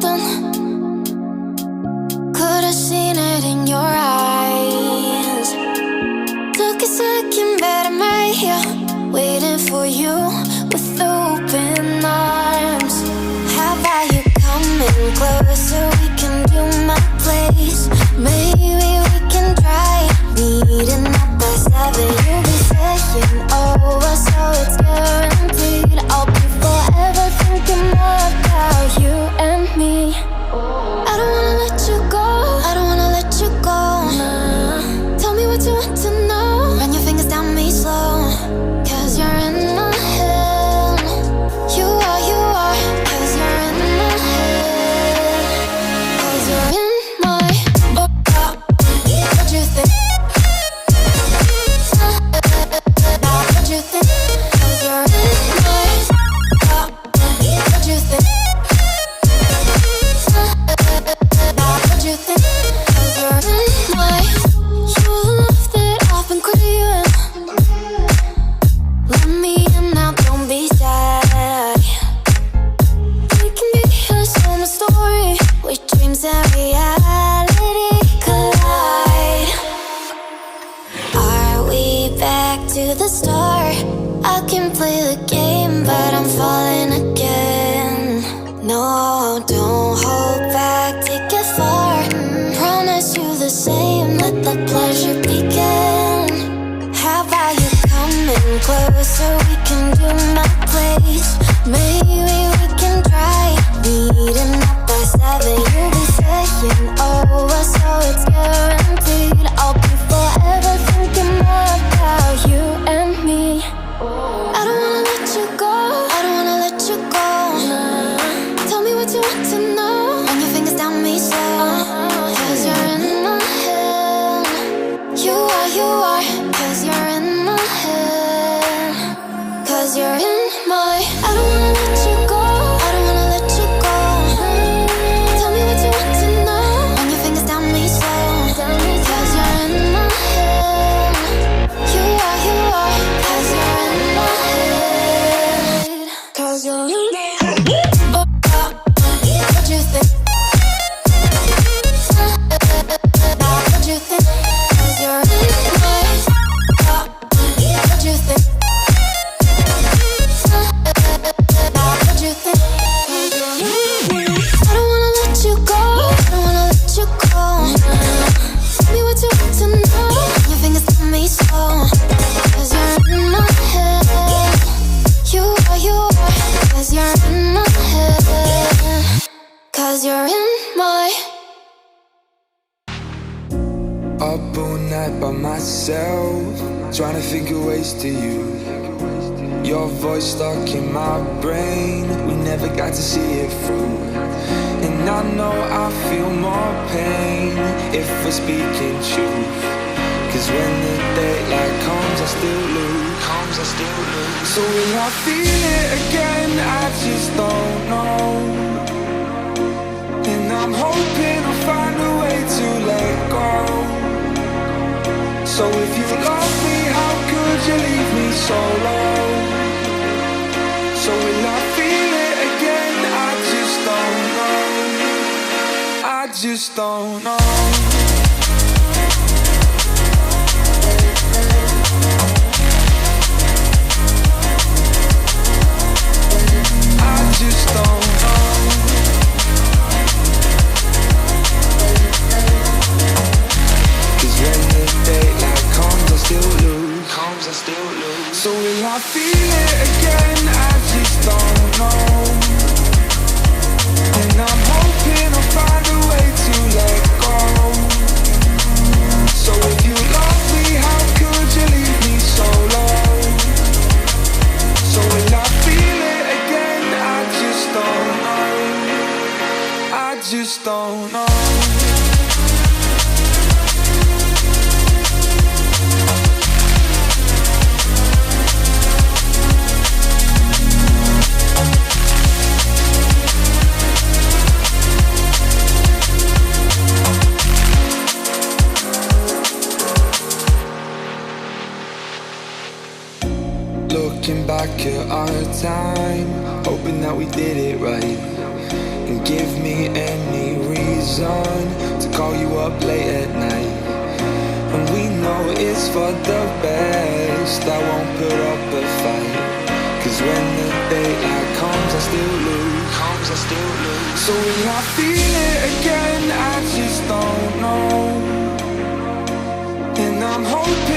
something. Could've seen it in your eyes. Took a second, but I'm right here, waiting for you with open arms. How about you coming closer? We can do my place. Maybe we can try meeting up by 7. You'll be saying over, so it's guaranteed. I'll be forever thinking more about you and me. I don't wanna let you go, I don't wanna let you go. Tell me what you want to know. Run your fingers down me slow, 'cause you're in my head. You are, 'cause you're in my head. 'Cause you're in my what you think? What you think? 'Cause you're in my what you think? What you think? 'Cause you're in my you love that I've been craving. Let me in now, don't be shy. We can be a summer story where dreams and reality collide. Are we back to the start? I can play the game, but I'm falling again. No, don't hold back, take it far. Promise you the same, let the pleasure begin. How about you coming closer? We can do my place. Maybe we can try meeting up by 7. You'll be saying over, so it's guaranteed. I'll be forever thinking more about you and me. I don't wanna let you go, I don't wanna let you go. Tell me what you want to know. Run your fingers down me slow, 'cause you're in my head. You are, 'cause you're in my head. 'Cause you're in my I don't wanna let you go, I don't wanna let you go. Tell me what you want to know. Run your fingers down me slow, 'cause you're in my head. You are, 'cause you're in my head. 'Cause you're in my head. What you think? What you think? 'Cause you're in my what you think? What you think? 'Cause you're in I don't wanna let you go, I don't wanna let you go. Tell me what you want to know. Your fingers tell me slow, 'cause you're in my head. You are, 'cause you're in my head. 'Cause you're in my Up all night by myself, trying to think of ways to you. Your voice stuck in my brain, we never got to see it through. And I know I feel more pain if we're speaking truth. 'Cause when the daylight comes, I still lose. So will I feel it again? I just don't know. And I'm hoping I'll find a way to let go. So if you love me, how could you leave me so low? So will I feel it again? I just don't know. I just don't know. I just don't know. 'Cause when the daylight comes, I still lose. So will I feel it again? I just don't know. And I'm hoping I'll find a way to let go. So if you love me, how could you leave me so low? So will I feel it again? I just don't know. I just don't know. Looking back at our time, hope hoping that we did it right. And give me any reason to call you up late at night. And we know it's for the best, I won't put up a fight. Cause when the daylight comes, I still lose. So will I feel it again? I just don't know. And I'm hoping